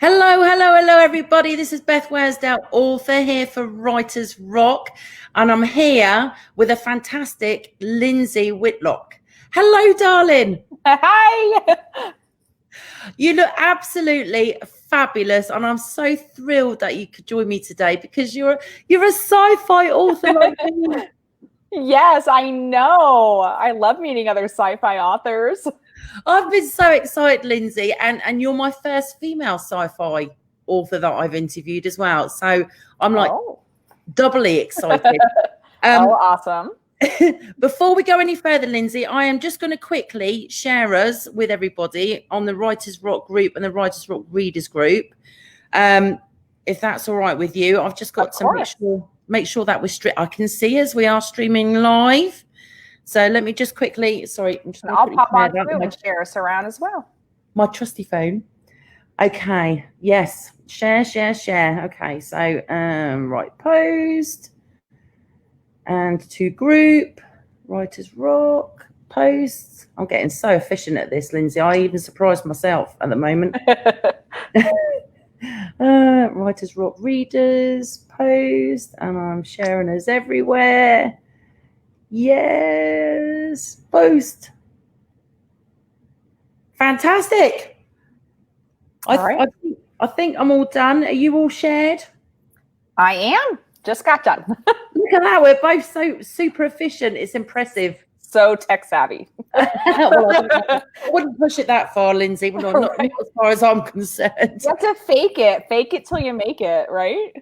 Hello, hello, hello, everybody. This is Beth Worsdell, author here for Writers Rock, and I'm here with a fantastic Lyndsay Whitlock. Hello, darling. Hi. You look absolutely fabulous, and I'm so thrilled that you could join me today because you're a sci-fi author like me. Yes, I know. I love meeting other sci-fi authors. I've been so excited, Lyndsay, and you're my first female sci-fi author that I've interviewed as well. So I'm like doubly excited. Awesome. Before we go any further, Lyndsay, I am just going to quickly share us with everybody on the Writers Rock group and the Writers Rock Readers group. If that's all right with you, I've just got to make sure that I can see us. We are streaming live. So let me just quickly, I'll pop on through and share us around as well. My trusty phone. Okay. Yes. Share. Okay. So, right post and to group, Writers Rock, posts. I'm getting so efficient at this, Lyndsay. I even surprised myself at the moment. Writers Rock readers, post, and I'm sharing us everywhere. Yes, post. Fantastic. I think I'm all done. Are you all shared? I am. Just got done. Look at that. We're both so super efficient. It's impressive. So tech savvy. Well, I wouldn't push it that far, Lyndsay. Well, not as far as I'm concerned. You have to fake it till you make it, right?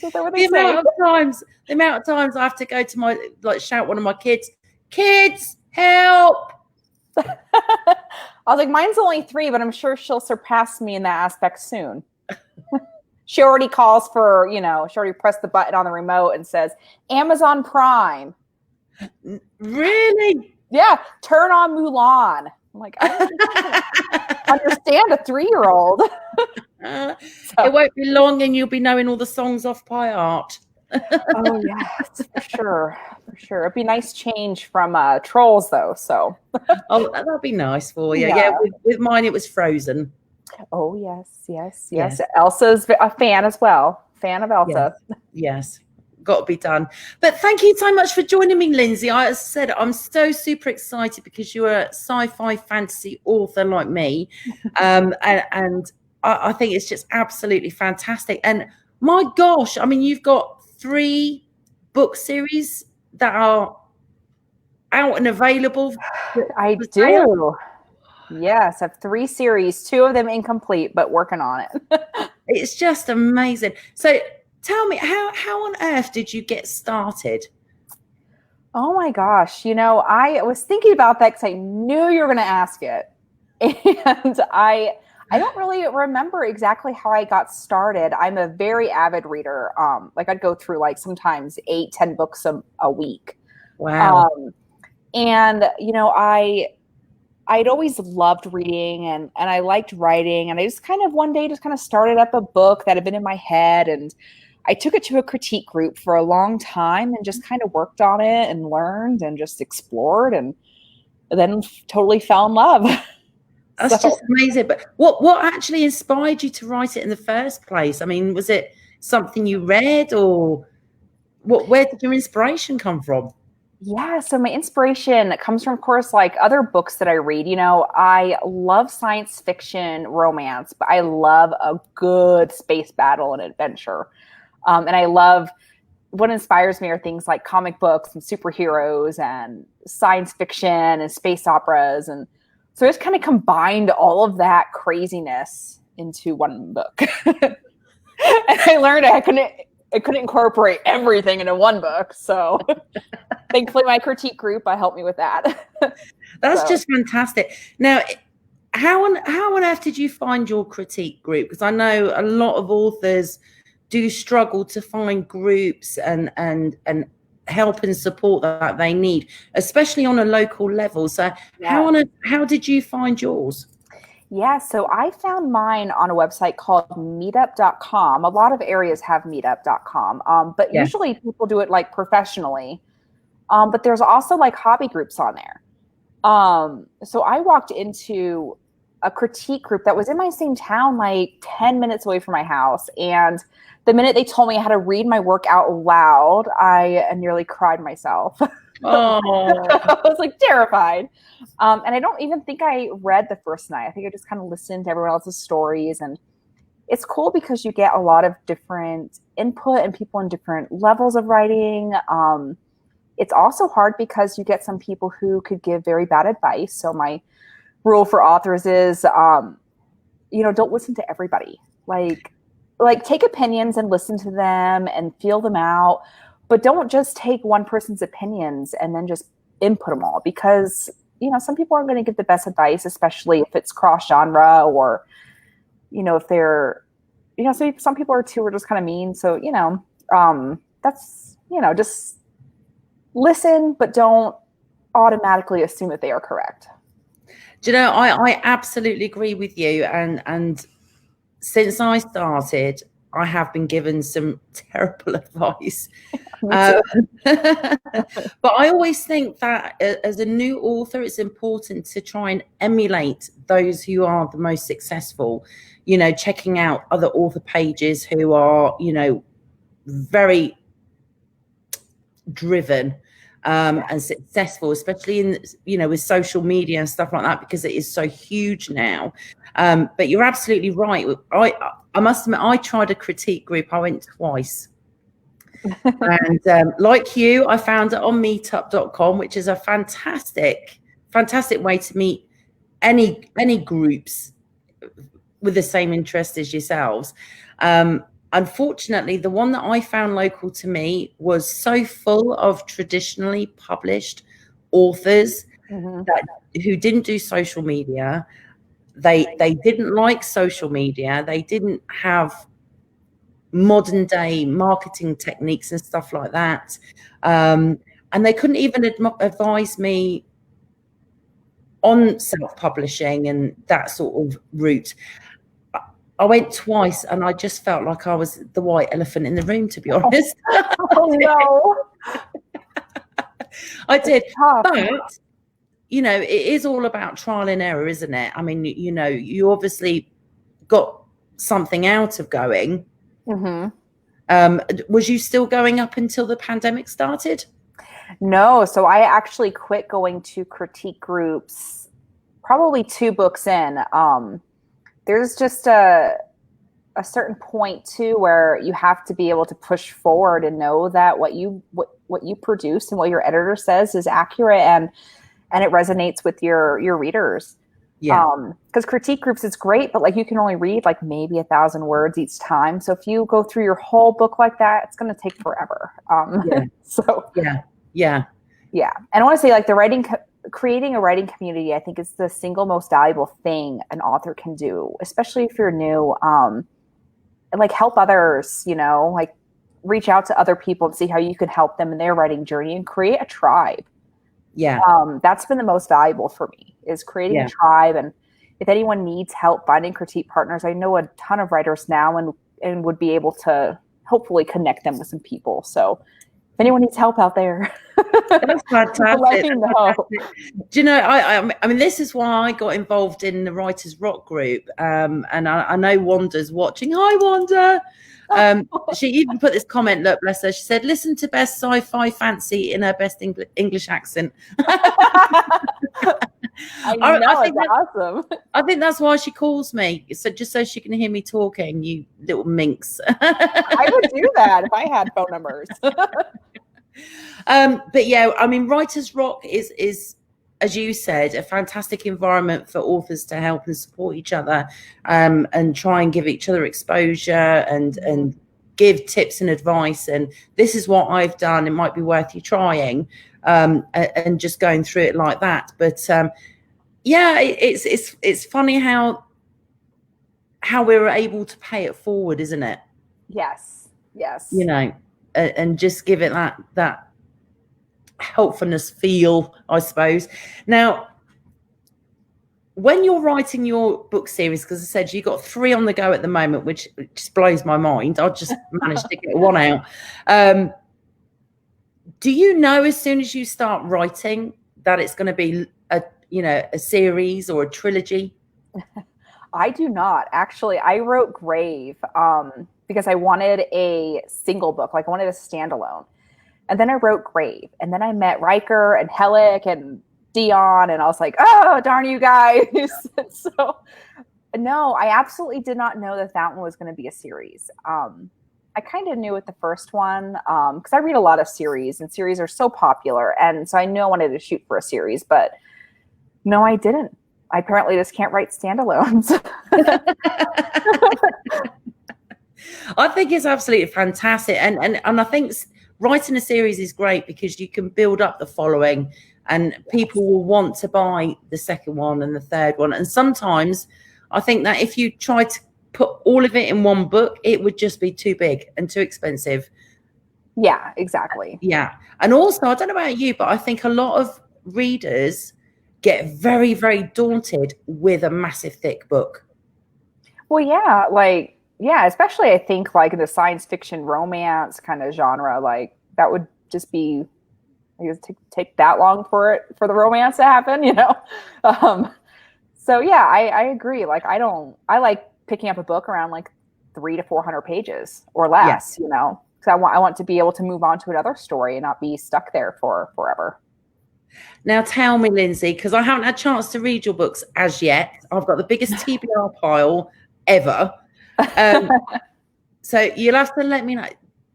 Is that what they say? The amount of times I have to go to shout one of my kids, help. I was like, mine's only 3, but I'm sure she'll surpass me in that aspect soon. She already calls for, she already pressed the button on the remote and says, Amazon Prime. Really? Yeah. Turn on Mulan. I'm like, I don't understand a 3-year-old. It won't be long and you'll be knowing all the songs off by heart. Oh, yes, for sure. It'd be nice change from Trolls, though. So. Oh, that'd be nice for you. Yeah, with mine, it was Frozen. Oh, yes. Elsa's a fan as well. Fan of Elsa. Yes. Got to be done. But thank you so much for joining me, Lyndsay. As I said, I'm so super excited because you're a sci-fi fantasy author like me. And I think it's just absolutely fantastic. And my gosh, I mean, you've got 3 book series that are out and available. I do. Yes, I have 3 series, 2 of them incomplete, but working on it. It's just amazing. So tell me, how on earth did you get started? Oh my gosh. I was thinking about that because I knew you were going to ask it. And I don't really remember exactly how I got started. I'm a very avid reader. I'd go through sometimes 8-10 books a week. Wow. And I'd always loved reading and I liked writing. And I just one day started up a book that had been in my head. And I took it to a critique group for a long time and just kind of worked on it and learned and just explored and then totally fell in love. That's just amazing. But what actually inspired you to write it in the first place? I mean, was it something you read or where did your inspiration come from? Yeah, so my inspiration comes from, of course, other books that I read. I love science fiction romance, but I love a good space battle and adventure. And I love what inspires me are things like comic books and superheroes and science fiction and space operas. And so I just kind of combined all of that craziness into one book. And I learned I couldn't incorporate everything into one book. So thankfully my critique group helped me with that. That's just fantastic. Now, how on earth did you find your critique group? Because I know a lot of authors do struggle to find groups and help and support that they need, especially on a local level. So how did you find yours? Yeah, so I found mine on a website called meetup.com. A lot of areas have meetup.com, but usually people do it professionally. But there's also hobby groups on there. So I walked into a critique group that was in my same town, like 10 minutes away from my house. And the minute they told me I had to read my work out loud, I nearly cried myself. Oh, I was like terrified. And I don't even think I read the first night. I think I just kind of listened to everyone else's stories. And it's cool because you get a lot of different input and people in different levels of writing. It's also hard because you get some people who could give very bad advice. So my rule for authors is, don't listen to everybody. Like take opinions and listen to them and feel them out, but don't just take one person's opinions and then just input them all, because, some people aren't going to give the best advice, especially if it's cross genre, or, if they're, so some people are just kind of mean. So, that's, just listen, but don't automatically assume that they are correct. Do you know, I absolutely agree with you. And since I started, I have been given some terrible advice. But I always think that as a new author, it's important to try and emulate those who are the most successful, checking out other author pages who are, very driven and successful, especially in, with social media and stuff like that, because it is so huge now. But you're absolutely right. I must admit, I tried a critique group. I went twice. And like you, I found it on meetup.com, which is a fantastic way to meet any groups with the same interest as yourselves. Unfortunately, the one that I found local to me was so full of traditionally published authors who didn't do social media. They didn't like social media. They didn't have modern day marketing techniques and stuff like that. And they couldn't even advise me on self-publishing and that sort of route. I went twice and I just felt like I was the white elephant in the room, to be honest. Oh, no. I did. But, it is all about trial and error, isn't it? I mean, you obviously got something out of going. Was you still going up until the pandemic started? No. So I actually quit going to critique groups probably 2 books in. There's just a certain point too where you have to be able to push forward and know that what you produce and what your editor says is accurate and it resonates with your readers. Yeah. Because critique groups is great, but you can only read maybe 1,000 words each time. So if you go through your whole book like that, it's going to take forever. So yeah. And I want to say creating a writing community, I think, is the single most valuable thing an author can do, especially if you're new. And help others, reach out to other people and see how you can help them in their writing journey and create a tribe. Yeah. That's been the most valuable for me, is creating a tribe. And if anyone needs help finding critique partners, I know a ton of writers now and would be able to hopefully connect them with some people. So if anyone needs help out there, that's fantastic. Do you know, I mean, this is why I got involved in the Writers Rock group. And I know Wanda's watching. Hi, Wanda. She even put this comment, look, bless her. She said, listen to Best Sci-Fi Fancy in her best English accent. I know, it's awesome. I think that's why she calls me. So just so she can hear me talking, you little minx. I would do that if I had phone numbers. But yeah, I mean, Writers Rock is, as you said, a fantastic environment for authors to help and support each other, and try and give each other exposure and give tips and advice. And this is what I've done. It might be worth you trying, and just going through it like that. But yeah, it's funny how we're able to pay it forward, isn't it? Yes. And just give it that helpfulness feel, I suppose. Now, when you're writing your book series, because I said you got 3 on the go at the moment, which just blows my mind. I just managed to get 1 out. Do you know as soon as you start writing that it's going to be a series or a trilogy? I do not. Actually, I wrote Grave because I wanted a single book, like I wanted a standalone. And then I wrote Grave. And then I met Riker and Hellick and Dion. And I was like, oh, darn you guys. So, no, I absolutely did not know that that one was going to be a series. I kind of knew with the first one because I read a lot of series, and series are so popular. And so I knew I wanted to shoot for a series. But no, I didn't. I apparently just can't write standalones. I think it's absolutely fantastic. And I think writing a series is great because you can build up the following and people will want to buy the second one and the third one. And sometimes I think that if you try to put all of it in one book, it would just be too big and too expensive. Yeah, exactly. Yeah. And also, I don't know about you, but I think a lot of readers get very, very daunted with a massive thick book. Well, yeah, especially I think like the science fiction romance kind of genre, like that would just be, I guess, take that long for the romance to happen, So yeah, I agree. Like I like picking up a book around like 300 to 400 pages or less, because I want to be able to move on to another story and not be stuck there for forever. Now tell me, Lyndsay, because I haven't had a chance to read your books as yet. I've got the biggest TBR pile ever. So you'll have to let me know.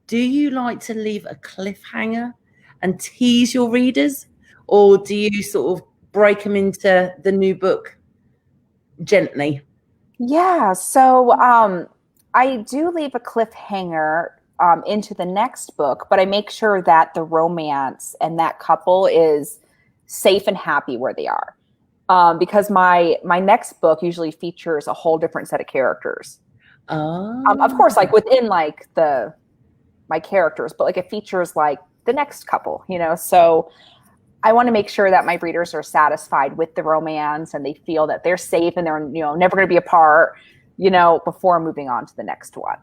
Do you like to leave a cliffhanger and tease your readers? Or do you sort of break them into the new book gently? Yeah, so I do leave a cliffhanger into the next book, but I make sure that the romance and that couple is safe and happy where they are. Because my next book usually features a whole different set of characters. Of course, like within like my characters, but like it features like the next couple, so I want to make sure that my readers are satisfied with the romance and they feel that they're safe and they're, never going to be apart, before moving on to the next one.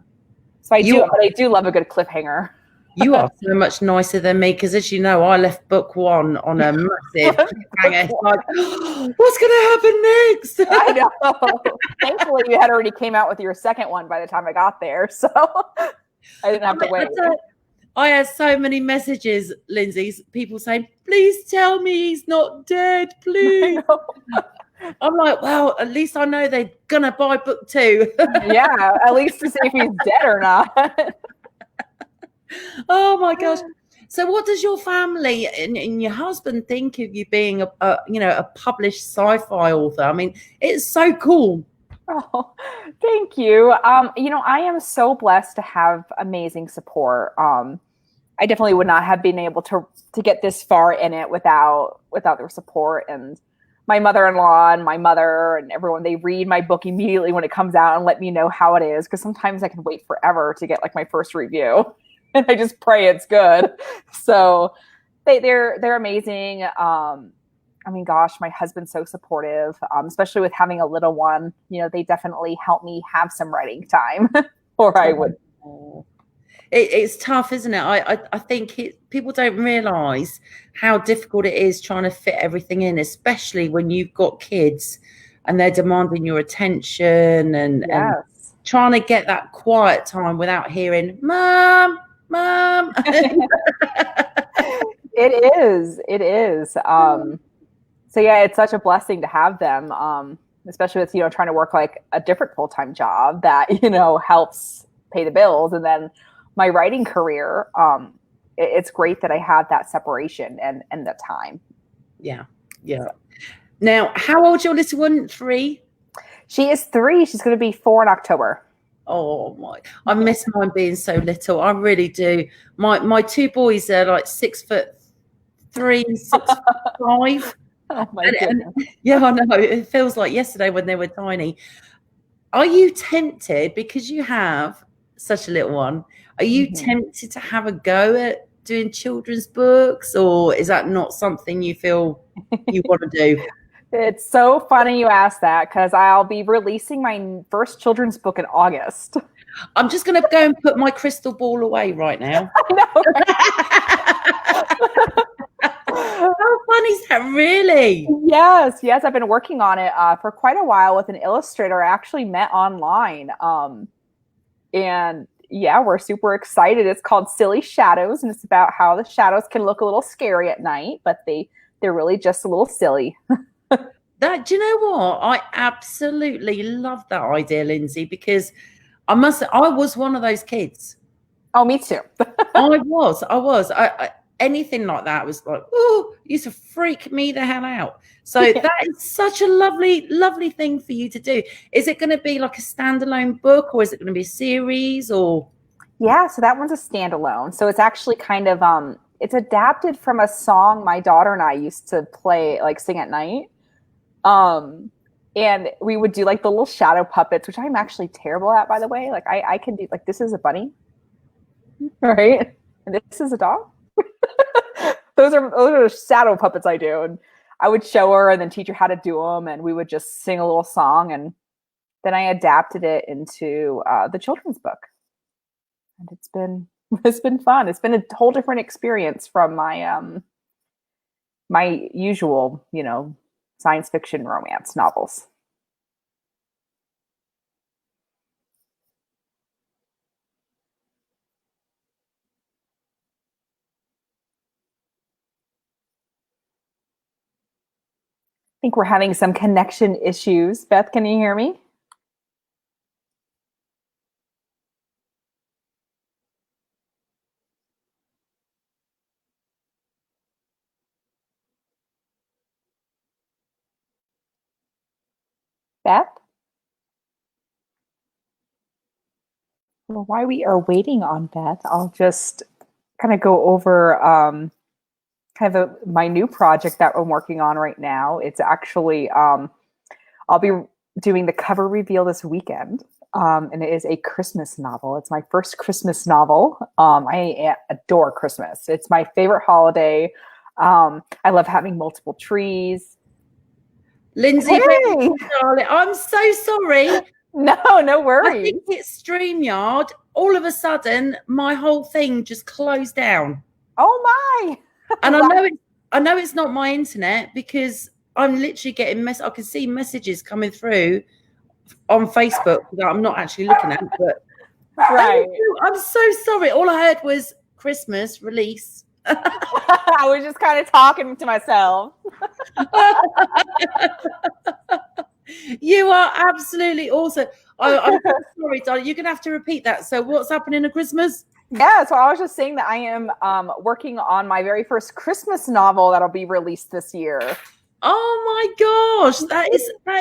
So I do love a good cliffhanger. You are so much nicer than me because, as you know, I left book one on a massive cliffhanger. It's like, what's going to happen next? I know. Thankfully, you had already came out with your second one by the time I got there, so I didn't have to wait. I had so many messages, Lyndsay, people saying, please tell me he's not dead, please. I'm like, well, at least I know they're going to buy book 2. Yeah, at least to see if he's dead or not. Oh, my gosh. So what does your family and your husband think of you being a published sci-fi author? I mean, it's so cool. Oh, thank you. I am so blessed to have amazing support. I definitely would not have been able to get this far in it without their support. And my mother-in-law and my mother and everyone, they read my book immediately when it comes out and let me know how it is. Because sometimes I can wait forever to get like my first review. And I just pray it's good. So they're amazing. I mean, gosh, my husband's so supportive, especially with having a little one. They definitely help me have some writing time, or I would. It's tough, isn't it? I think people don't realize how difficult it is trying to fit everything in, especially when you've got kids and they're demanding your attention and trying to get that quiet time without hearing, Mom. It is. So yeah, it's such a blessing to have them, especially with, trying to work like a different full-time job that, helps pay the bills. And then my writing career, it's great that I have that separation and the time. Yeah. Now, how old's your little one? 3? She is 3. She's going to be 4 in October. Oh my! I miss mine being so little. I really do. My 2 boys are like 6'3", 6'5". Oh my goodness. Yeah, I know. It feels like yesterday when they were tiny. Are you tempted, because you have such a little one, are you tempted to have a go at doing children's books, or is that not something you feel you want to do? It's so funny you asked that, because I'll be releasing my first children's book in August. I'm just going to go and put my crystal ball away right now. I know, right? How fun is that, really? Yes, I've been working on it for quite a while with an illustrator I actually met online. And yeah, we're super excited. It's called Silly Shadows, and it's about how the shadows can look a little scary at night, but they're really just a little silly. Do you know what? I absolutely love that idea, Lyndsay, because I was one of those kids. Oh, me too. I was. Anything like that was like, oh, used to freak me the hell out. So that is such a lovely thing for you to do. Is it going to be like a standalone book, or is it going to be a series, or? Yeah, so that one's a standalone. So it's actually kind of it's adapted from a song my daughter and I used to play, like sing at night. And we would do like the little shadow puppets, which I'm actually terrible at, by the way. Like I can do, like, this is a bunny, right? And this is a dog. those are shadow puppets I do. And I would show her and then teach her how to do them. And we would just sing a little song. And then I adapted it into the children's book. And it's been fun. It's been a whole different experience from my my usual, science fiction romance novels. I think we're having some connection issues. Beth, can you hear me? Beth? Well, while we are waiting on Beth, I'll just kind of go over my new project that I'm working on right now. It's actually, I'll be doing the cover reveal this weekend. And it is a Christmas novel. It's my first Christmas novel. I adore Christmas. It's my favorite holiday. I love having multiple trees. Lyndsay, hey! Darling, I'm so sorry. No worries. I think it's StreamYard. All of a sudden, my whole thing just closed down. Oh my! And I know it's not my internet, because I'm literally getting I can see messages coming through on Facebook that I'm not actually looking at. But right. I'm so sorry. All I heard was Christmas release. I was just kind of talking to myself. You are absolutely awesome. I'm so sorry, darling. You're going to have to repeat that. So what's happening at Christmas? Yeah, so I was just saying that I am working on my very first Christmas novel that'll be released this year. Oh my gosh, that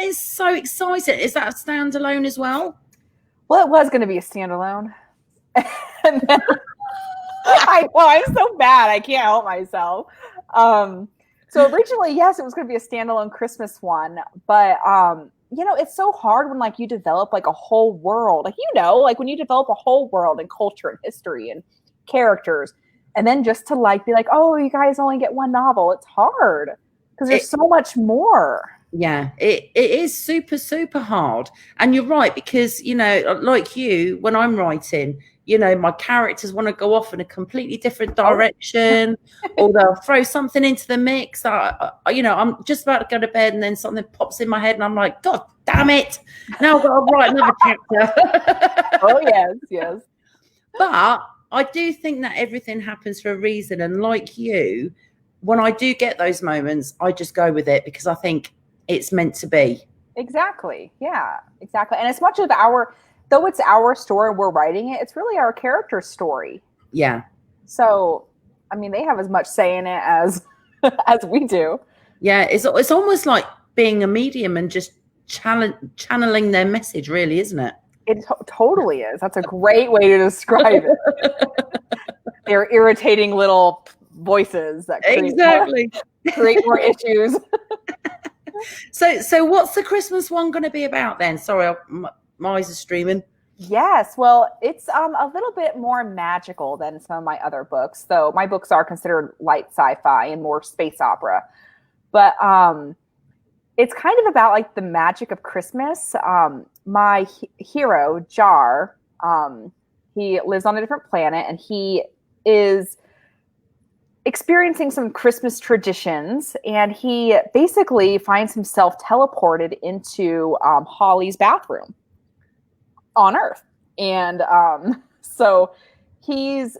is so exciting. Is that a standalone as well? Well, it was going to be a standalone. And then I'm so bad. I can't help myself. So originally, yes, it was going to be a standalone Christmas one, but it's so hard when you develop a whole world, when you develop a whole world and culture and history and characters, and then just to be like, oh, you guys only get one novel. It's hard because there's so much more. Yeah, it is super, super hard. And you're right, because, like you, when I'm writing, my characters want to go off in a completely different direction, or they'll throw something into the mix. I'm just about to go to bed and then something pops in my head and I'm like, God damn it. Now I've got to write another chapter. Oh, yes. But I do think that everything happens for a reason. And like you, when I do get those moments, I just go with it because I think it's meant to be. Exactly. Yeah, exactly. And as much of though it's our story, we're writing it, it's really our character's story. Yeah. So, they have as much say in it as we do. Yeah, it's almost like being a medium and just channeling their message, really, isn't it? It totally is. That's a great way to describe it. They're irritating little voices that create more issues. So what's the Christmas one going to be about then? Sorry, my eyes are streaming. Yes, well, it's a little bit more magical than some of my other books. Though my books are considered light sci-fi and more space opera. But it's kind of about the magic of Christmas. My hero, Jar, he lives on a different planet, and he is experiencing some Christmas traditions, and he basically finds himself teleported into Holly's bathroom on Earth. And so he's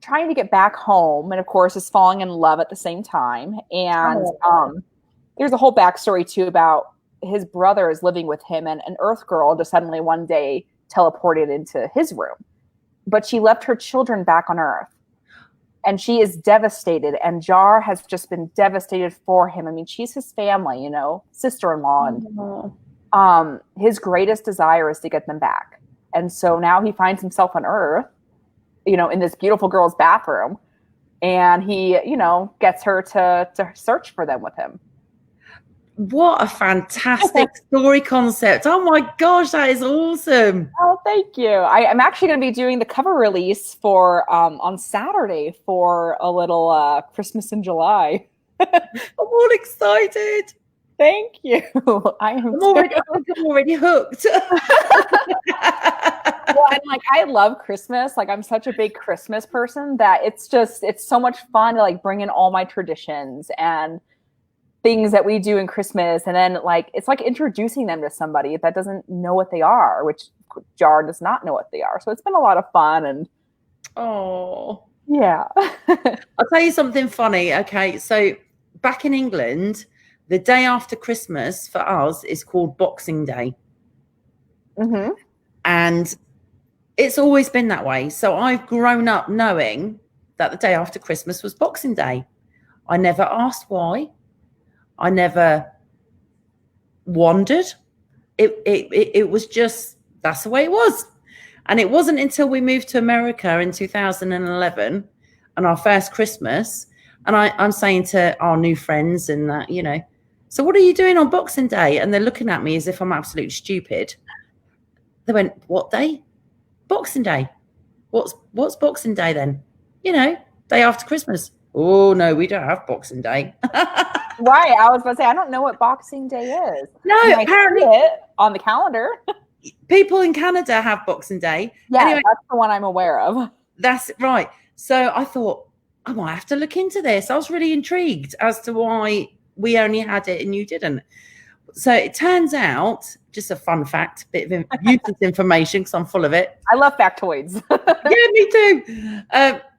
trying to get back home, and of course is falling in love at the same time. And there's a whole backstory too about his brother is living with him, and an Earth girl just suddenly one day teleported into his room. But she left her children back on Earth. And she is devastated, and Jar has just been devastated for him. I mean, she's his family, you know, sister-in-law. And his greatest desire is to get them back. And so now he finds himself on Earth, you know, in this beautiful girl's bathroom. And he, you know, gets her to search for them with him. What a fantastic story concept. Oh my gosh, that is awesome. Oh, thank you. I'm actually going to be doing the cover release for on Saturday for a little Christmas in July. I'm all excited. Thank you. I'm already hooked. Well, and like I love Christmas. Like I'm such a big Christmas person that it's so much fun to like bring in all my traditions and things that we do in Christmas, and then like it's like introducing them to somebody that doesn't know what they are, which Jar does not know what they are. So it's been a lot of fun. And yeah. I'll tell you something funny. Okay, so back in England, the day after Christmas for us is called Boxing Day. And it's always been that way. So I've grown up knowing that the day after Christmas was Boxing Day. I never asked why. I never wondered. It was just, that's the way it was. And it wasn't until we moved to America in 2011 and our first Christmas, and I'm saying to our new friends and that, you know, so what are you doing on Boxing Day? And they're looking at me as if I'm absolutely stupid. They went, what day? Boxing Day. What's Boxing Day then? You know, day after Christmas. Oh, no, we don't have Boxing Day. Right. I was about to say, I don't know what Boxing Day is. No, apparently it on the calendar. People in Canada have Boxing Day. Yeah, anyway, that's the one I'm aware of. That's right. So I thought, I might have to look into this. I was really intrigued as to why we only had it and you didn't. So it turns out, just a fun fact, bit of useless information because I'm full of it. I love factoids. Yeah, me too.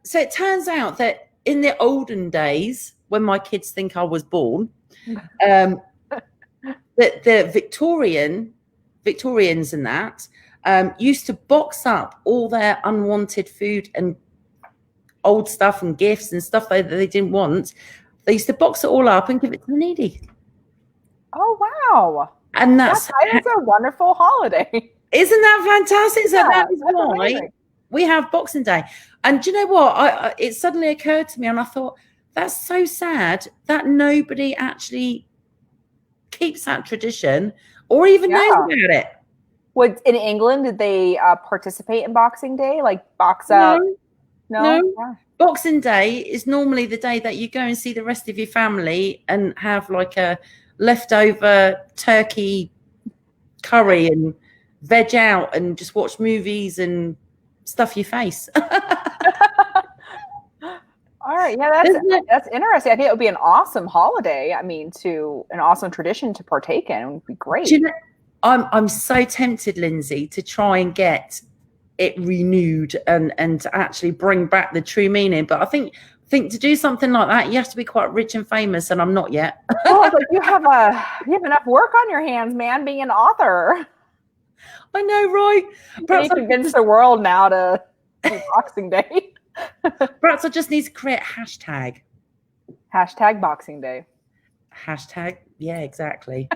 So it turns out that in the olden days, when my kids think I was born, that the Victorians and that used to box up all their unwanted food and old stuff and gifts and stuff that they didn't want. They used to box it all up and give it to the needy. Oh, wow. And that's a wonderful holiday. Isn't that fantastic? So Yeah, that is why amazing. We have Boxing Day. And do you know what? It suddenly occurred to me, and I thought, that's so sad that nobody actually keeps that tradition or even knows about it. What, in England, did they participate in Boxing Day? Like box up? No. Yeah. Boxing Day is normally the day that you go and see the rest of your family and have like a leftover turkey curry and veg out and just watch movies and stuff your face. All right. Yeah, that's interesting. I think it would be an awesome holiday. I mean, an awesome tradition to partake in. It would be great. Do you know, I'm so tempted, Lyndsay, to try and get it renewed and to actually bring back the true meaning. But I think to do something like that, you have to be quite rich and famous, and I'm not yet. Well, like you have enough work on your hands, man, being an author. I know, right? Perhaps you convince the world now to do Boxing Day. Perhaps I just need to create a hashtag. Hashtag Boxing Day. Hashtag, yeah, exactly.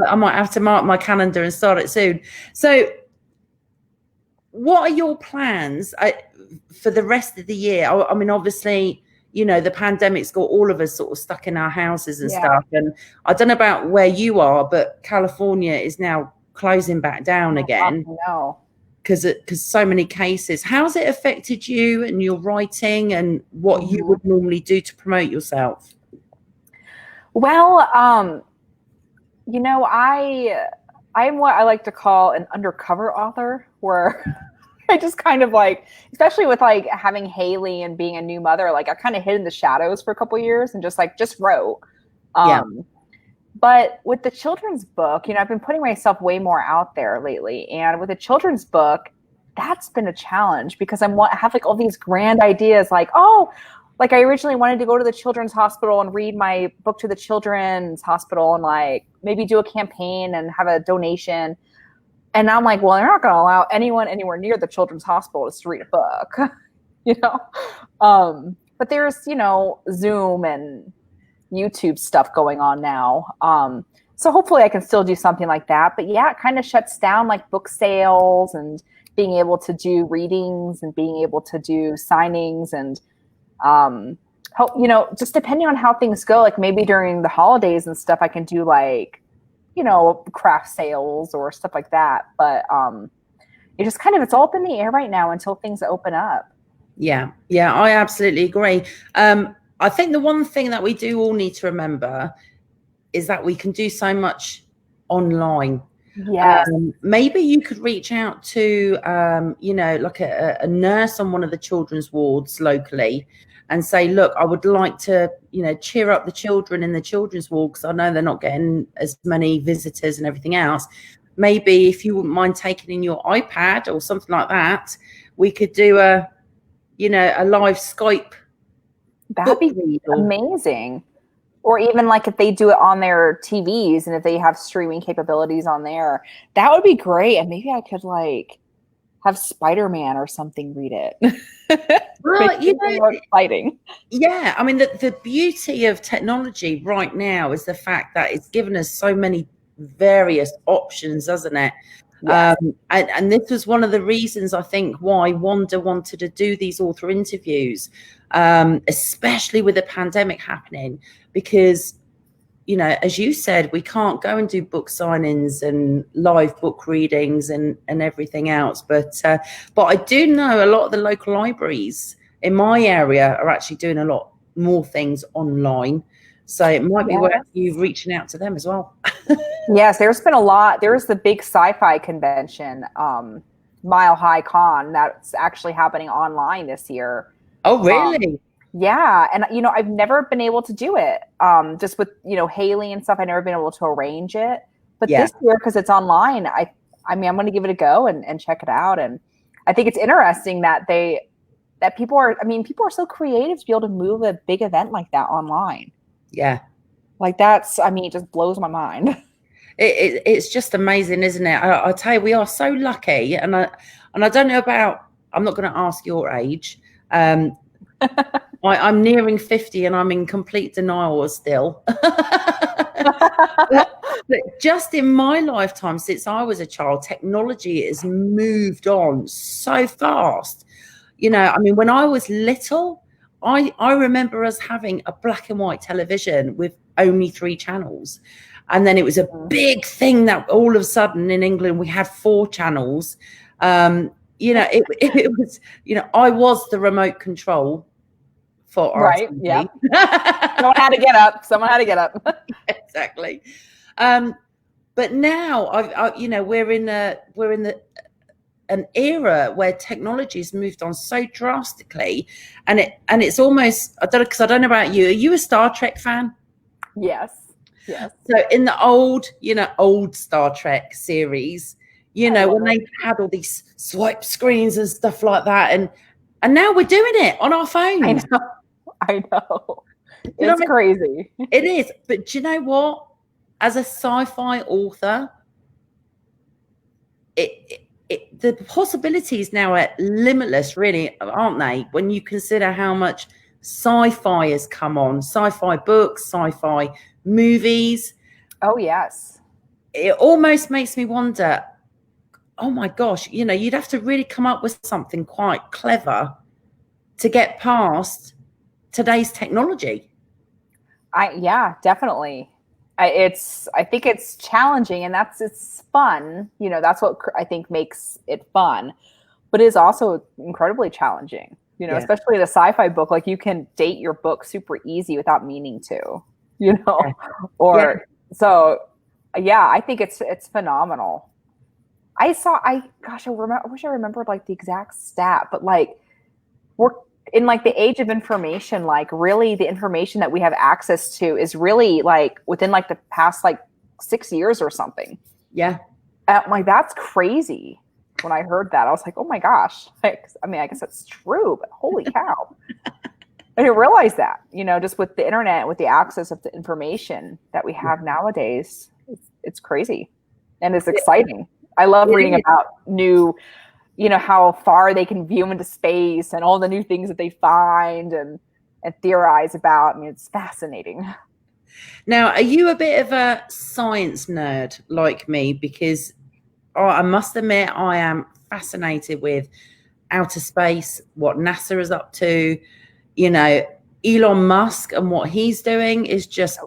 I might have to mark my calendar and start it soon. So what are your plans for the rest of the year? I mean, obviously, you know, the pandemic's got all of us sort of stuck in our houses and stuff. And I don't know about where you are, but California is now closing back down again. No. Because so many cases. How's it affected you and your writing and what you would normally do to promote yourself? Well, you know, I'm what I like to call an undercover author, where I just kind of like, especially with like having Hayley and being a new mother, like I kind of hid in the shadows for a couple years and just wrote. Yeah. But with the children's book, I've been putting myself way more out there lately. And with a children's book, that's been a challenge because I have like all these grand ideas like, like I originally wanted to go to the children's hospital and read my book to the children's hospital and like maybe do a campaign and have a donation. And I'm like, well, they're not going to allow anyone anywhere near the children's hospital to read a book, But there's, Zoom and YouTube stuff going on now. So hopefully I can still do something like that. But yeah, it kind of shuts down like book sales and being able to do readings and being able to do signings and, just depending on how things go, like maybe during the holidays and stuff, I can do like, craft sales or stuff like that. But it just it's all up in the air right now until things open up. Yeah, I absolutely agree. I think the one thing that we do all need to remember is that we can do so much online. Yeah. Maybe you could reach out to, like a nurse on one of the children's wards locally and say, look, I would like to, cheer up the children in the children's ward because I know they're not getting as many visitors and everything else. Maybe if you wouldn't mind taking in your iPad or something like that, we could do a live Skype. That'd be amazing. Or even like if they do it on their TVs and if they have streaming capabilities on there, that would be great. And maybe I could like have Spider-Man or something read it. Well, more exciting. Yeah. I mean, the beauty of technology right now is the fact that it's given us so many various options, doesn't it? Yes. And this was one of the reasons I think why Wanda wanted to do these author interviews, especially with the pandemic happening, because, as you said, we can't go and do book signings and live book readings and everything else. But I do know a lot of the local libraries in my area are actually doing a lot more things online. So it might be worth you reaching out to them as well. Yes, there's been a lot. There's the big Sci-Fi Convention, Mile High Con, that's actually happening online this year. Oh, really? Yeah. And, I've never been able to do it. Just with, Hayley and stuff, I've never been able to arrange it. But this year, because it's online, I'm going to give it a go and check it out. And I think it's interesting that people are so creative to be able to move a big event like that online. Yeah. Like it just blows my mind. It's just amazing, isn't it? I tell you, we are so lucky. And I don't know I'm not going to ask your age. I'm nearing 50 and I'm in complete denial still. But just in my lifetime, since I was a child, technology has moved on so fast. When I was little, I remember us having a black and white television with only 3 channels. And then it was a big thing that all of a sudden in England, we had 4 channels. It was, I was the remote control for our right. TV. Yeah. Someone had to get up. Exactly. But now we're in an era where technology has moved on so drastically, and it's almost, I don't know about you. Are you a Star Trek fan? Yes. So in the old Star Trek series, when they had all these swipe screens and stuff like that, and now we're doing it on our phones. I know. It's crazy. It is. But do you know what? As a sci-fi author, the possibilities now are limitless, really, aren't they? When you consider how much sci-fi has come on, sci-fi books, sci-fi movies. Oh, yes. It almost makes me wonder, oh my gosh, you'd have to really come up with something quite clever to get past today's technology. Yeah, definitely. I think it's challenging, and it's fun. That's what I think makes it fun, but it is also incredibly challenging. Especially the sci-fi book, like you can date your book super easy without meaning to. So yeah, I think it's phenomenal. I wish I remembered like the exact stat, but like we're in like the age of information, like really the information that we have access to is really like within like the past like 6 years or something. Yeah. Like that's crazy. When I heard that, I was like, oh my gosh. Like, I mean, I guess that's true, but holy cow. I didn't realize that, just with the internet, with the access of the information that we have nowadays, it's crazy and it's exciting. I love reading about new, how far they can view into space and all the new things that they find and theorize about. I mean, it's fascinating. Now, are you a bit of a science nerd like me? Because I must admit, I am fascinated with outer space, what NASA is up to. Elon Musk and what he's doing is just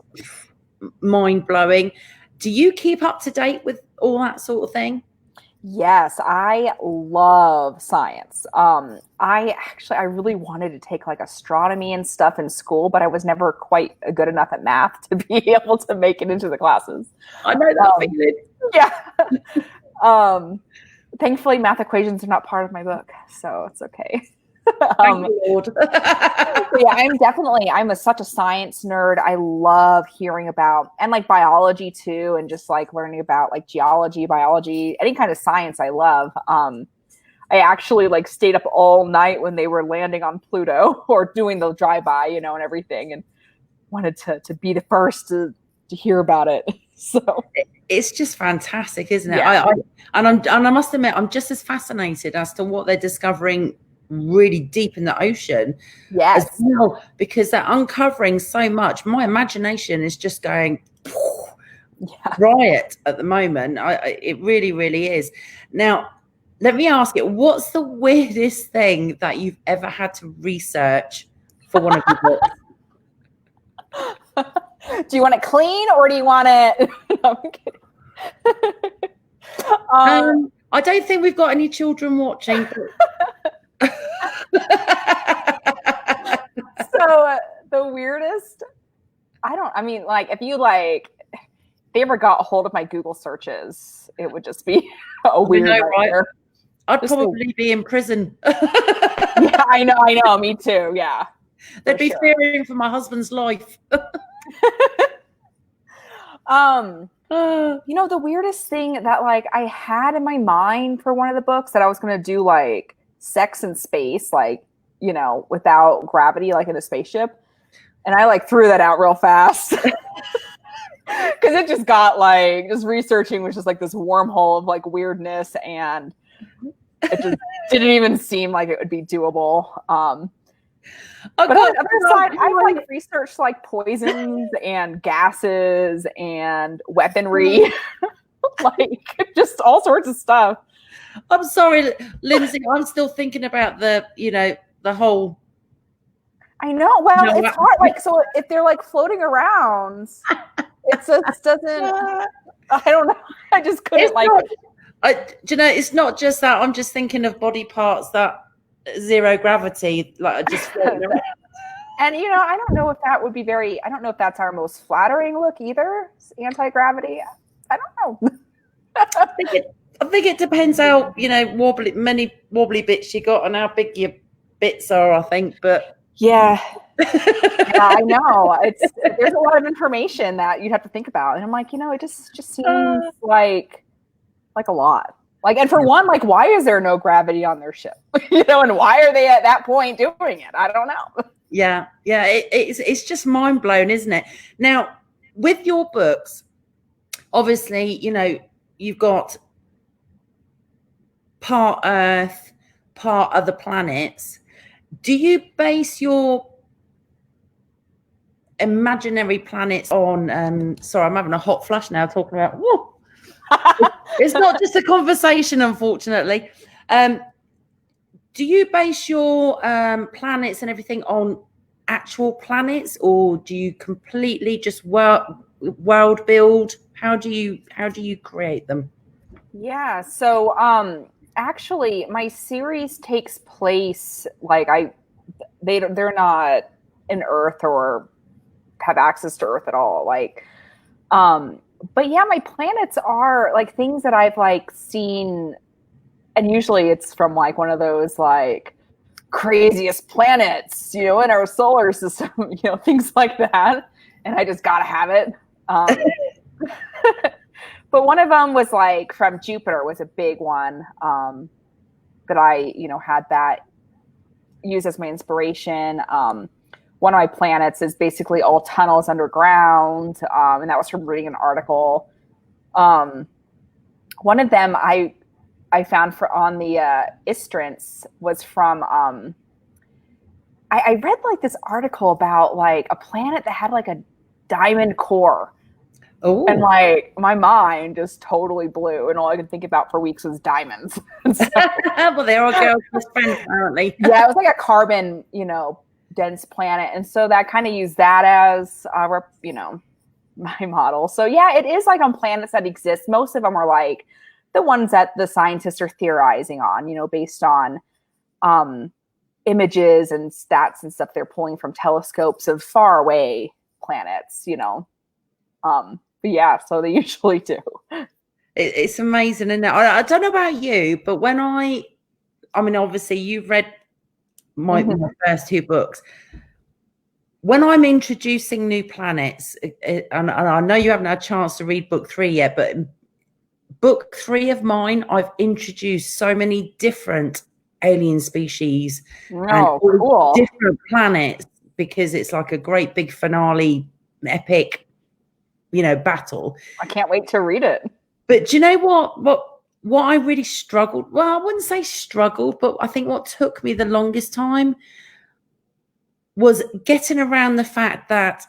mind-blowing. Do you keep up to date with all that sort of thing? Yes, I love science. I really wanted to take like astronomy and stuff in school, but I was never quite good enough at math to be able to make it into the classes. I know that feeling. Yeah. Thankfully, math equations are not part of my book, so it's okay. Thank you, Lord. Yeah, I'm such a science nerd. I love hearing about and like biology too, and just like learning about like geology, biology, any kind of science I love. I actually like stayed up all night when they were landing on Pluto or doing the drive-by, and everything, and wanted to be the first to hear about it. So it's just fantastic, isn't it? Yeah. I must admit, I'm just as fascinated as to what they're discovering really deep in the ocean. Yes. As well, because they're uncovering so much. My imagination is just going riot at the moment. It really, really is. Now, let me ask you, what's the weirdest thing that you've ever had to research for one of your books? Do you want it clean or do you want it? No, I'm kidding. I don't think we've got any children watching. So the weirdest, if you they ever got a hold of my Google searches, it would just be a weird right? I'd probably be in prison. Yeah, I know, me too. Yeah. They'd be fearing for my husband's life. The weirdest thing that I had in my mind for one of the books that I was going to do sex in space, without gravity, in a spaceship. And I threw that out real fast. Because it just got just researching was just this wormhole of weirdness, and it just didn't even seem like it would be doable. But on the other side, I've researched poisons and gases and weaponry, just all sorts of stuff. I'm sorry, Lyndsay. I'm still thinking about the whole. I know. Well, it's hard. So if they're floating around, it just doesn't. I don't know. I just couldn't it's not just that. I'm just thinking of body parts that zero gravity, just floating around. And I don't know if that would be I don't know if that's our most flattering look either. Anti-gravity. I don't know. I think it depends how many wobbly bits you got and how big your bits are. I think, but yeah, I know there's a lot of information that you'd have to think about, and I'm it just seems like a lot. And for one, why is there no gravity on their ship? And why are they at that point doing it? I don't know. Yeah. It's just mind blown, isn't it? Now, with your books, obviously, you've got part Earth, part other planets. Do you base your imaginary planets on? Sorry, I'm having a hot flush now talking about. Whoa. It's not just a conversation, unfortunately. Do you base your planets and everything on actual planets, or do you completely just world build? How do you create them? Yeah, so actually my series takes place they're not in Earth or have access to Earth at all. But yeah, my planets are like things that I've like seen, and usually it's from like one of those like craziest planets, in our solar system, things like that. And I just gotta have it. But one of them was like from Jupiter, was a big one that I, had that used as my inspiration. One of my planets is basically all tunnels underground, and that was from reading an article. One of them I found on the Istrance was from I read like this article about like a planet that had like a diamond core. Oh. And like my mind just totally blew, and all I could think about for weeks was diamonds. So, well, they're all girls' best friends, apparently. Yeah, it was like a carbon, dense planet, and so that kind of used that as my model. So yeah, it is like on planets that exist. Most of them are like the ones that the scientists are theorizing on, based on images and stats and stuff they're pulling from telescopes of far away planets, but yeah, so they usually do. It's amazing, isn't it? I don't know about you, but when I mean, obviously you've read my first two books. When I'm introducing new planets, and I know you haven't had a chance to read book 3 yet, but book 3 of mine, I've introduced so many different alien species and cool. different planets, because it's like a great big finale, epic, battle. I can't wait to read it. But do you know what I really struggled? Well, I wouldn't say struggled, but I think what took me the longest time was getting around the fact that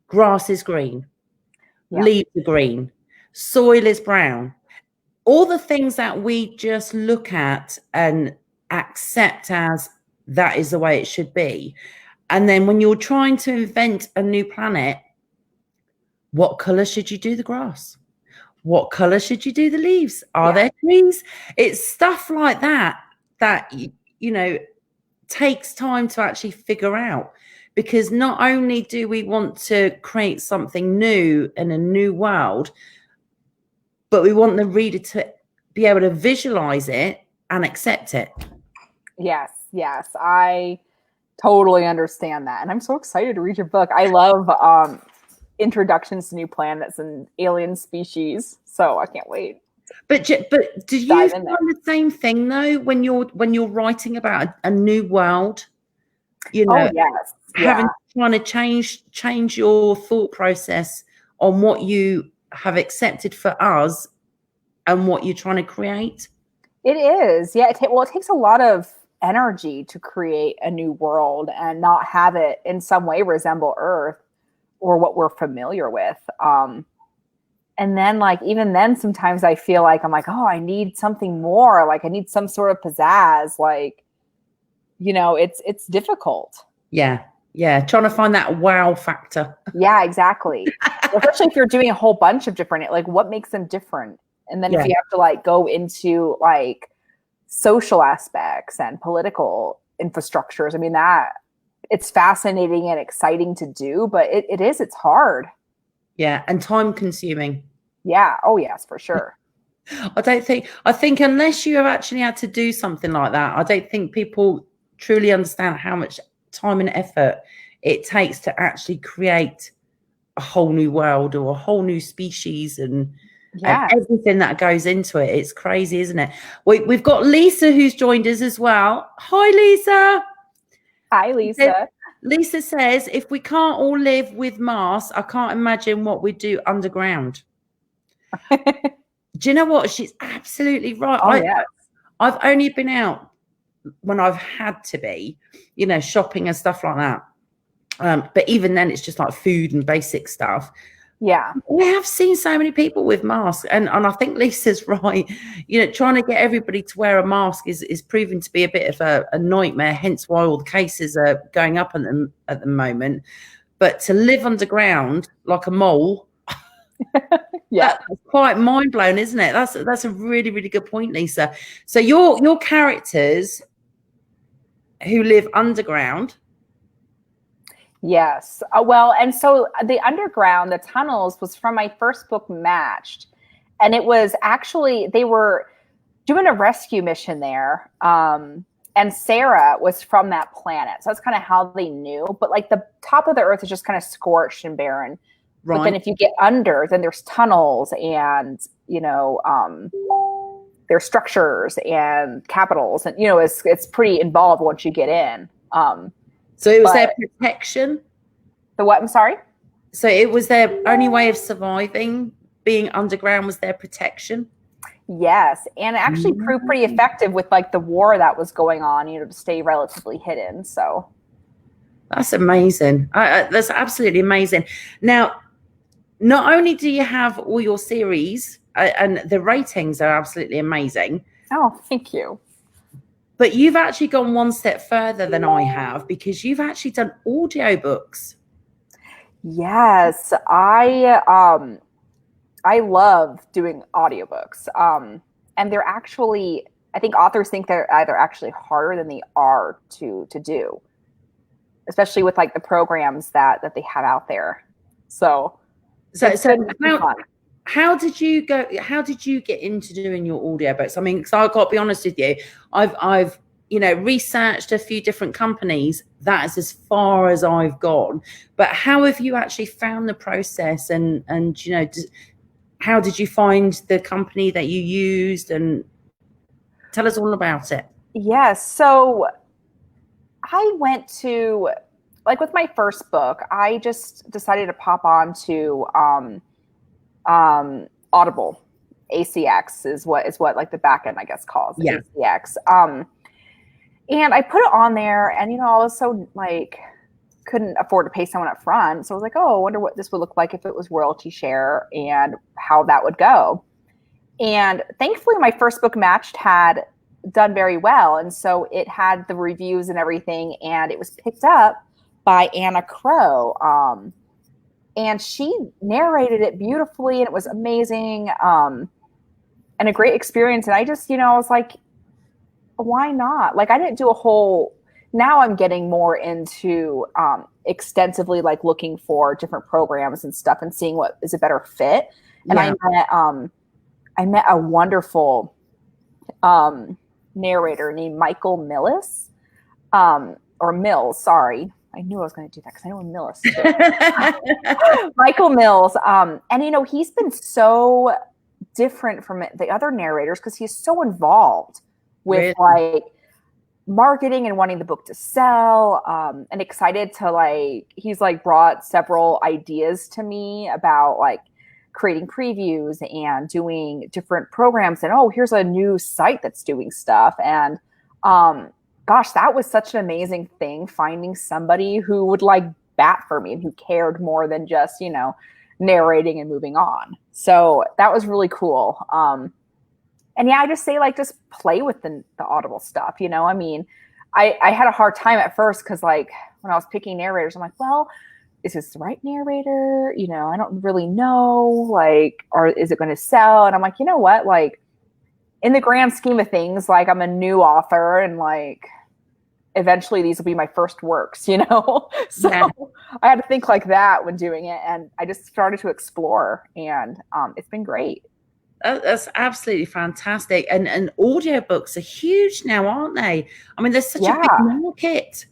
grass is green, leaves are green, soil is brown. All the things that we just look at and accept as that is the way it should be. And then when you're trying to invent a new planet, what color should you do the grass? What color should you do the leaves? Are there trees? It's stuff like that takes time to actually figure out, because not only do we want to create something new in a new world, but we want the reader to be able to visualize it and accept it. Yes, I totally understand that, and I'm so excited to read your book. I love introductions to new planets and alien species, so I can't wait. But do you find the same thing though when you're writing about a new world? Trying to change your thought process on what you have accepted for us and what you're trying to create. It is, yeah. It takes a lot of energy to create a new world and not have it in some way resemble Earth or what we're familiar with. And then like, even then, sometimes I feel like I'm like, oh, I need something more. Like I need some sort of pizzazz. Like, it's difficult. Yeah. Trying to find that wow factor. Yeah, exactly. Especially if you're doing a whole bunch of different, like what makes them different? And then if you have to like go into like social aspects and political infrastructures, I mean, that it's fascinating and exciting to do, but it's hard. Yeah, and time consuming. Yeah. Oh yes, for sure. I think unless you have actually had to do something like that, I don't think people truly understand how much time and effort it takes to actually create a whole new world or a whole new species and everything that goes into it. It's crazy, isn't it? We've got Lisa who's joined us as well. Hi, Lisa. Hi, Lisa. Lisa says, if we can't all live with Mars, I can't imagine what we do underground. Do you know what? She's absolutely right. I've only been out when I've had to be, shopping and stuff like that. But even then, it's just like food and basic stuff. Yeah. We have seen so many people with masks. And I think Lisa's right. Trying to get everybody to wear a mask is proving to be a bit of a nightmare, hence why all the cases are going up at the moment. But to live underground like a mole, that's quite mind blown, isn't it? That's a really, really good point, Lisa. So your characters who live underground. Yes. Well, and so the underground, the tunnels was from my first book, Matched. And it was actually, they were doing a rescue mission there. And Sarah was from that planet. So that's kind of how they knew. But like the top of the earth is just kind of scorched and barren. Right. But then if you get under, then there's tunnels and, there's structures and capitals. And, it's pretty involved once you get in. So it was their protection? The what? I'm sorry? So it was their only way of surviving, being underground was their protection? Yes. And it actually proved pretty effective with like the war that was going on, to stay relatively hidden. So that's amazing. That's absolutely amazing. Now, not only do you have all your series and the ratings are absolutely amazing. Oh, thank you. But you've actually gone one step further than I have, because you've actually done audiobooks. Yes, I love doing audiobooks. And they're actually, I think authors think they're either actually harder than they are to do, especially with like the programs that they have out there. So how did you get into doing your audiobooks? I mean, because I've got to be honest with you, I've researched a few different companies. That is as far as I've gone. But how have you actually found the process, and how did you find the company that you used, and tell us all about it? Yes. So I went to, like with my first book, I just decided to pop on to Audible. ACX is what like the back end, I guess, calls ACX. And I put it on there, and I was so like couldn't afford to pay someone up front. So I was like, oh, I wonder what this would look like if it was royalty share and how that would go. And thankfully my first book, Matched, had done very well. And so it had the reviews and everything, and it was picked up by Anna Crow. And she narrated it beautifully, and it was amazing. And a great experience. And I just, I was like, why not? Like, I didn't do a whole, now I'm getting more into extensively like looking for different programs and stuff and seeing what is a better fit. And I met a wonderful narrator named Michael Millis, or Mills, sorry. I knew I was going to do that because I know Millis too. Michael Mills. And he's been so different from the other narrators because he's so involved with like marketing and wanting the book to sell, and excited to he's brought several ideas to me about like creating previews and doing different programs, and here's a new site that's doing stuff. And gosh, that was such an amazing thing, finding somebody who would bat for me and who cared more than just narrating and moving on. So that was really cool. And I just say just play with the Audible stuff. I mean, I had a hard time at first because when I was picking narrators, I'm like, well, is this the right narrator? I don't really know, or is it going to sell? And I'm like, you know what? In the grand scheme of things, I'm a new author, and eventually these will be my first works, So yeah. I had to think like that when doing it. And I just started to explore, and it's been great. That's absolutely fantastic. And audiobooks are huge now, aren't they? I mean, there's such a big market.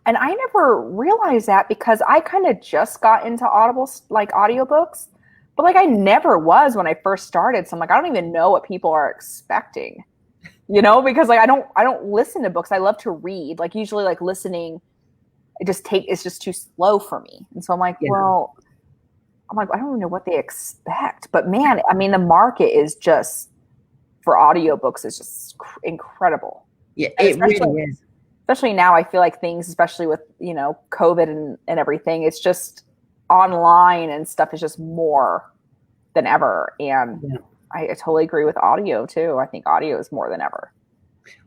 And I never realized that because I kind of just got into audiobooks, but I never was when I first started. So I'm I don't even know what people are expecting, because I don't listen to books. I love to read. Usually listening, it's just too slow for me. And so I'm well, I don't even know what they expect. But man, I mean, the market is just for audiobooks is just incredible. Yeah, it really is. Especially now, I feel things, especially with, COVID and everything, it's just online and stuff is just more than ever. And I totally agree with audio too. I think audio is more than ever.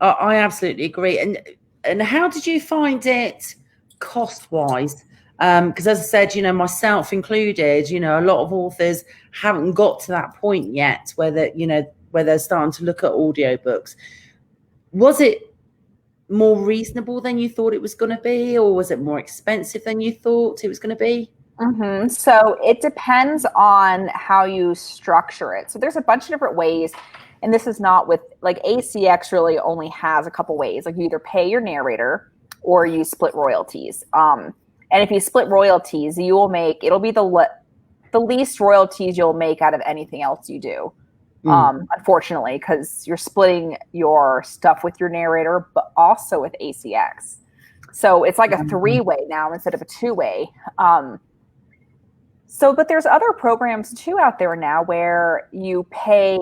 I absolutely agree. And how did you find it cost-wise? Because as I said, myself included, a lot of authors haven't got to that point yet where they're starting to look at audiobooks. Was it more reasonable than you thought it was going to be, or was it more expensive than you thought it was going to be? So it depends on how you structure it. So there's a bunch of different ways, and this is not with like ACX really only has a couple ways. Like you either pay your narrator or you split royalties. And if you split royalties, you will make, it'll be the least royalties you'll make out of anything else you do. Unfortunately, because you're splitting your stuff with your narrator, but also with ACX. So it's like a 3-way now instead of a 2-way. But there's other programs too out there now where you pay,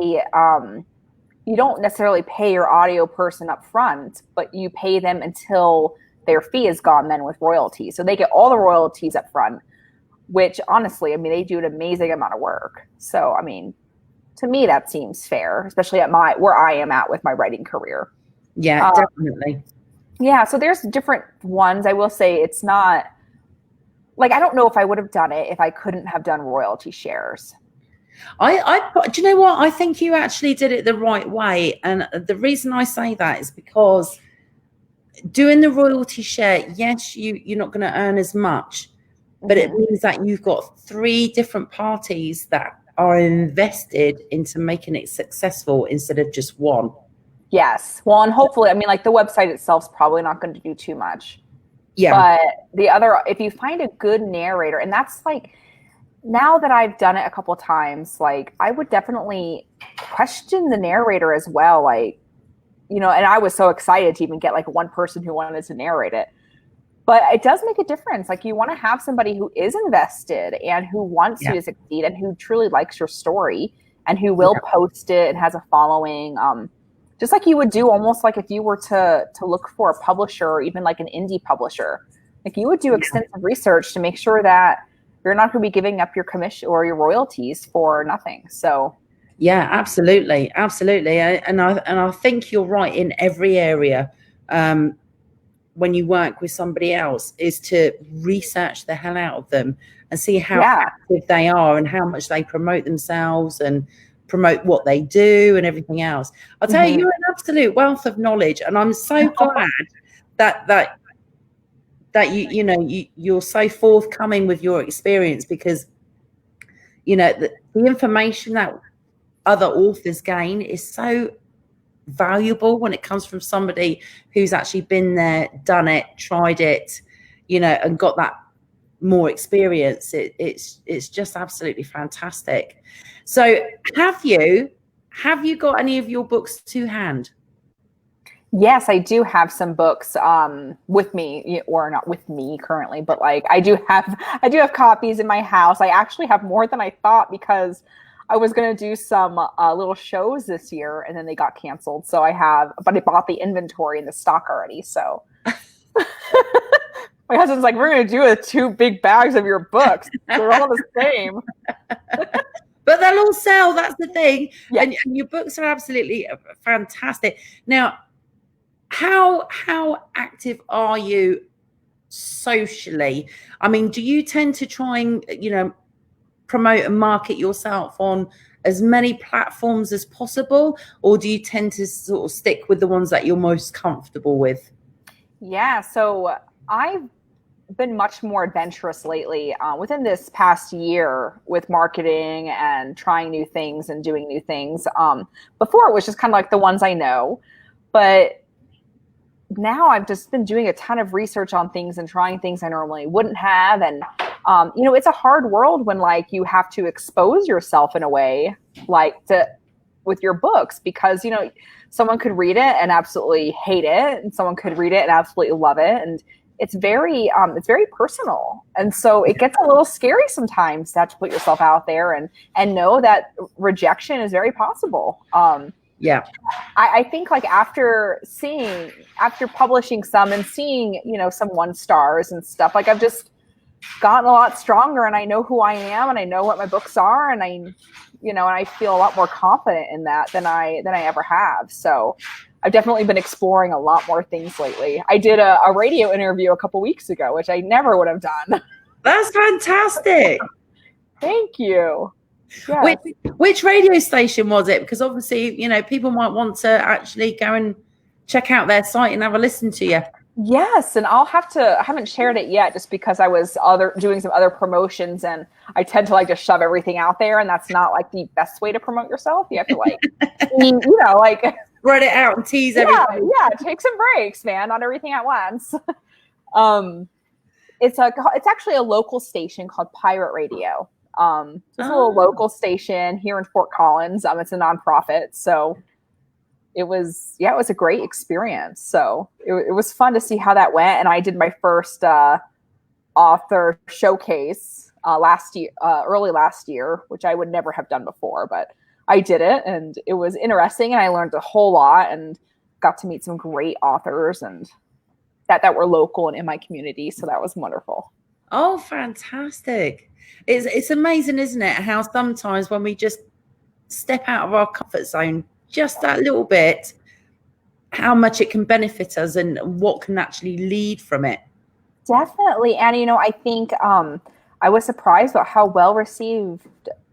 you don't necessarily pay your audio person up front, but you pay them until their fee is gone then with royalties. So they get all the royalties up front, which honestly, I mean, they do an amazing amount of work. So, I mean, to me, that seems fair, especially at where I am at with my writing career. Yeah, definitely. Yeah. So there's different ones. I will say it's not like, I don't know if I would have done it if I couldn't have done royalty shares. Do you know what? I think you actually did it the right way. And the reason I say that is because doing the royalty share, yes, you're not going to earn as much, but it means that you've got 3 different parties that are invested into making it successful instead of just one. Yes. Well, and hopefully, I mean, like the website itself is probably not going to do too much. Yeah. But the other, if you find a good narrator, and that's like, now that I've done it a couple of times, like I would definitely question the narrator as well. Like, you know, and I was so excited to even get like one person who wanted to narrate it. But it does make a difference. Like you want to have somebody who is invested and who wants you to succeed and who truly likes your story and who will post it and has a following. Just like you would do almost like if you were to look for a publisher or even like an indie publisher. Like you would do extensive research to make sure that you're not going to be giving up your commission or your royalties for nothing. So yeah, absolutely. Absolutely. And I think you're right in every area. When you work with somebody else is to research the hell out of them and see how active they are and how much they promote themselves and promote what they do and everything else. I'll tell you, you're an absolute wealth of knowledge. And I'm so glad that you're so forthcoming with your experience, because, you know, the information that other authors gain is so valuable when it comes from somebody who's actually been there, done it, tried it, you know, and got that more experience. It's just absolutely fantastic. So have you got any of your books to hand? Yes, I do have some books with me, or not with me currently, but like I do have copies in my house. I actually have more than I thought, because I was going to do some little shows this year and then they got canceled. So but I bought the inventory and the stock already. So my husband's like, we're going to do 2 big bags of your books. They're all the same. But they'll all sell. That's the thing. Yeah. And your books are absolutely fantastic. Now, how active are you socially? I mean, do you tend to try and, you know, promote and market yourself on as many platforms as possible, or do you tend to sort of stick with the ones that you're most comfortable with? Yeah, so I've been much more adventurous lately within this past year with marketing and trying new things and doing new things. Before it was just kind of like the ones I know, but now I've just been doing a ton of research on things and trying things I normally wouldn't have. And, you know, it's a hard world when like you have to expose yourself in a way like with your books, because, you know, someone could read it and absolutely hate it. And someone could read it and absolutely love it. And it's very personal. And so it gets a little scary sometimes to have to put yourself out there and know that rejection is very possible. Yeah. I think like after publishing some and seeing, you know, some 1-stars and stuff, like I've just gotten a lot stronger, and I know who I am and I know what my books are, and I feel a lot more confident in that than I ever have. So I've definitely been exploring a lot more things lately. I did a radio interview a couple weeks ago, which I never would have done. That's fantastic. Thank you. Yes. Which radio station was it? Because obviously, you know, people might want to actually go and check out their site and have a listen to you. Yes, and I haven't shared it yet just because I was doing some other promotions, and I tend to like just shove everything out there, and that's not like the best way to promote yourself. You have to like, like write it out and tease everybody. Yeah, take some breaks, man, not everything at once. It's actually a local station called Pirate Radio. It's a little local station here in Fort Collins. It's a nonprofit, so it was a great experience. So it was fun to see how that went. And I did my first author showcase early last year, which I would never have done before, but I did it, and it was interesting, and I learned a whole lot and got to meet some great authors and that were local and in my community. So that was wonderful. Oh, fantastic. It's amazing, isn't it? How sometimes when we just step out of our comfort zone just that little bit, how much it can benefit us and what can actually lead from it. Definitely. And, I think I was surprised about how well received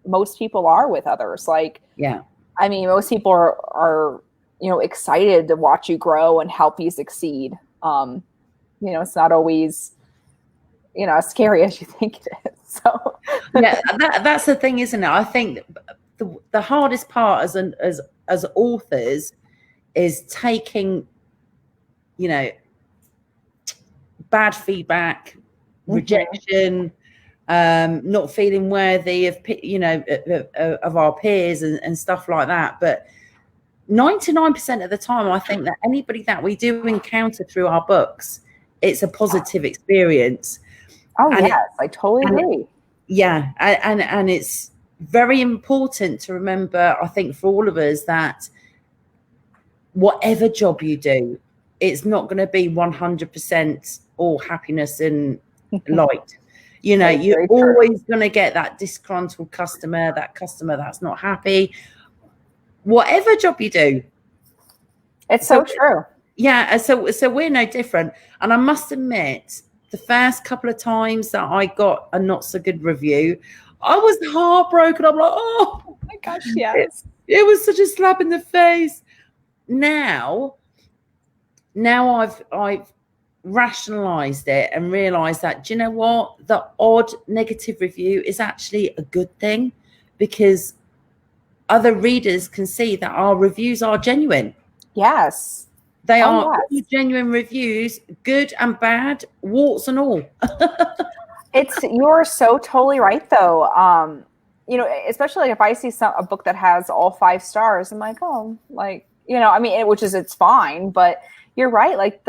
most people are with others. Like, yeah, I mean, most people are excited to watch you grow and help you succeed. It's not always, as scary as you think it is. So yeah, that's the thing, isn't it? I think the hardest part as authors is taking, bad feedback, rejection, not feeling worthy of our peers and stuff like that. But 99% of the time, I think that anybody that we do encounter through our books, it's a positive experience. Oh, and yes, I totally agree. Yeah, and it's very important to remember, I think, for all of us, that whatever job you do, it's not going to be 100% all happiness and light. You're always going to get that disgruntled customer, that customer that's not happy. Whatever job you do. It's so true. Yeah, so we're no different. And I must admit, the first couple of times that I got a not so good review, I was heartbroken. I'm like, oh my gosh, yes. It was such a slap in the face. Now I've rationalized it and realized that, do you know what? The odd negative review is actually a good thing, because other readers can see that our reviews are genuine. Yes. They are genuine reviews, good and bad, warts and all. You're so totally right, though. Especially if I see a book that has all 5 stars, I'm like, oh, like, it's fine, but you're right. Like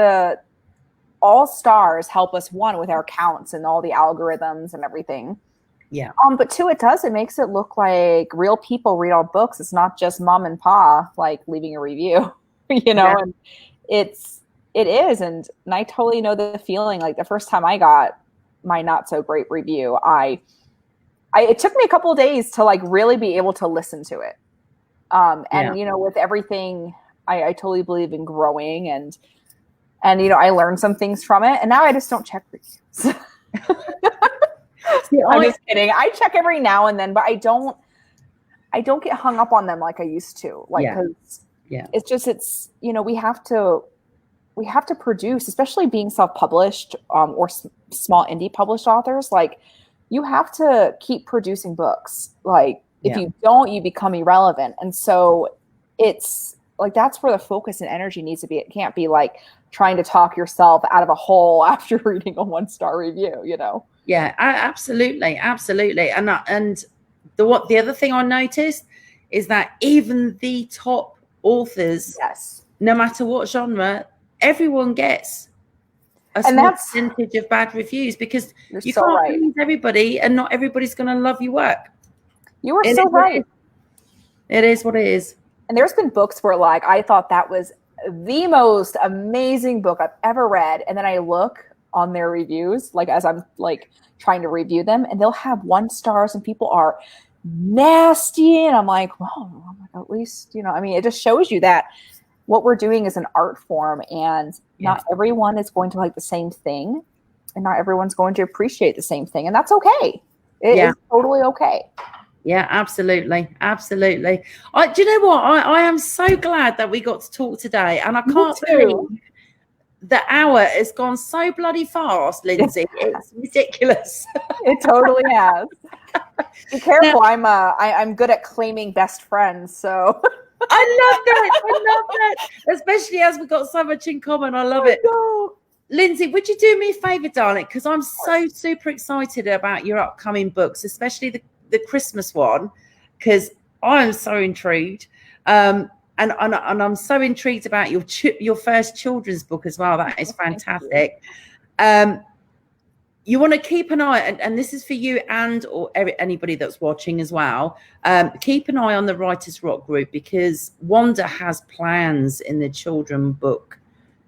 all stars help us, one, with our counts and all the algorithms and everything. Yeah. But 2, it makes it look like real people read our books. It's not just mom and pa like leaving a review, Yeah. And it is. And I totally know the feeling. Like the first time I got my not so great review, it took me a couple of days to like really be able to listen to it. With everything, I totally believe in growing and I learned some things from it, and now I just don't check reviews. I'm just kidding. I check every now and then, but I don't get hung up on them like I used to. Like, it's we have to produce, especially being self-published or small indie published authors. Like, you have to keep producing books. Like, if you don't, you become irrelevant. And so it's like, that's where the focus and energy needs to be. It can't be like trying to talk yourself out of a hole after reading a 1-star review, Yeah, absolutely. Absolutely. And the other thing I noticed is that even the top authors, no matter what genre, everyone gets a small percentage of bad reviews, because you can't please everybody, and not everybody's going to love your work. You are so right. It is what it is. And there's been books where like I thought that was the most amazing book I've ever read, and then I look on their reviews, like as I'm like trying to review them, and they'll have 1 stars and people are nasty, and I'm like, well, at least it just shows you that what we're doing is an art form, and not everyone is going to like the same thing, and not everyone's going to appreciate the same thing, and that's okay. It is totally okay. Yeah, absolutely. Absolutely. Do you know what? I am so glad that we got to talk today. And I can't believe the hour has gone so bloody fast, Lyndsay. It's ridiculous. It totally has. Be careful. I'm good at claiming best friends, so I love that. Especially as we've got so much in common. I love it. No. Lyndsay, would you do me a favor, darling? Because I'm so super excited about your upcoming books, especially the Christmas one, because I'm so intrigued. And I'm so intrigued about your first children's book as well. That is fantastic. You want to keep an eye, and this is for you or anybody that's watching as well. Keep an eye on the Writers Rock group, because Wanda has plans in the children book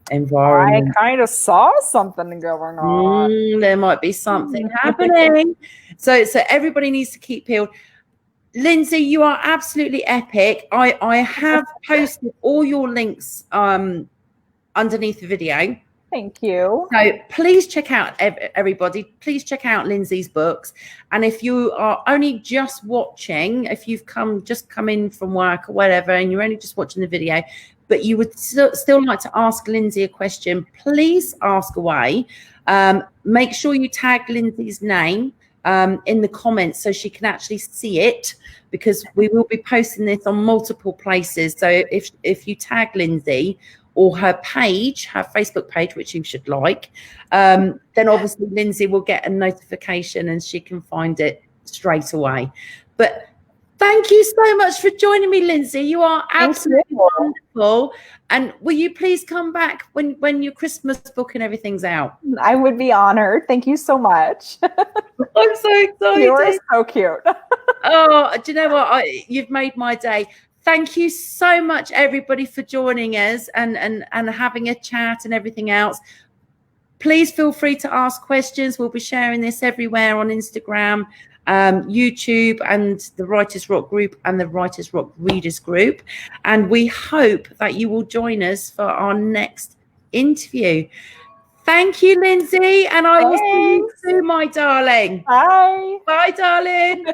environment. I kind of saw something going on. There might be something happening. So everybody needs to keep peeled. Lyndsay, you are absolutely epic. I have posted all your links underneath the video. Thank you. So please check out, everybody, please check out Lyndsay's books. And if you are only just watching, if you've just come in from work or whatever, and you're only just watching the video, but you would still like to ask Lyndsay a question, please ask away. Make sure you tag Lyndsay's name in the comments so she can actually see it, because we will be posting this on multiple places. So if you tag Lyndsay or her page, her Facebook page, which you should like, then obviously Lyndsay will get a notification and she can find it straight away. But thank you so much for joining me, Lyndsay. You are absolutely wonderful. And will you please come back when your Christmas book and everything's out? I would be honored. Thank you so much. I'm so excited. You're so cute. Oh, do you know what? You've made my day. Thank you so much, everybody, for joining us and having a chat and everything else. Please feel free to ask questions. We'll be sharing this everywhere on Instagram, YouTube, and the Writers Rock group and the Writers Rock Readers group. And we hope that you will join us for our next interview. Thank you, Lyndsay, and I will see you soon, my darling. Bye. Bye, darling.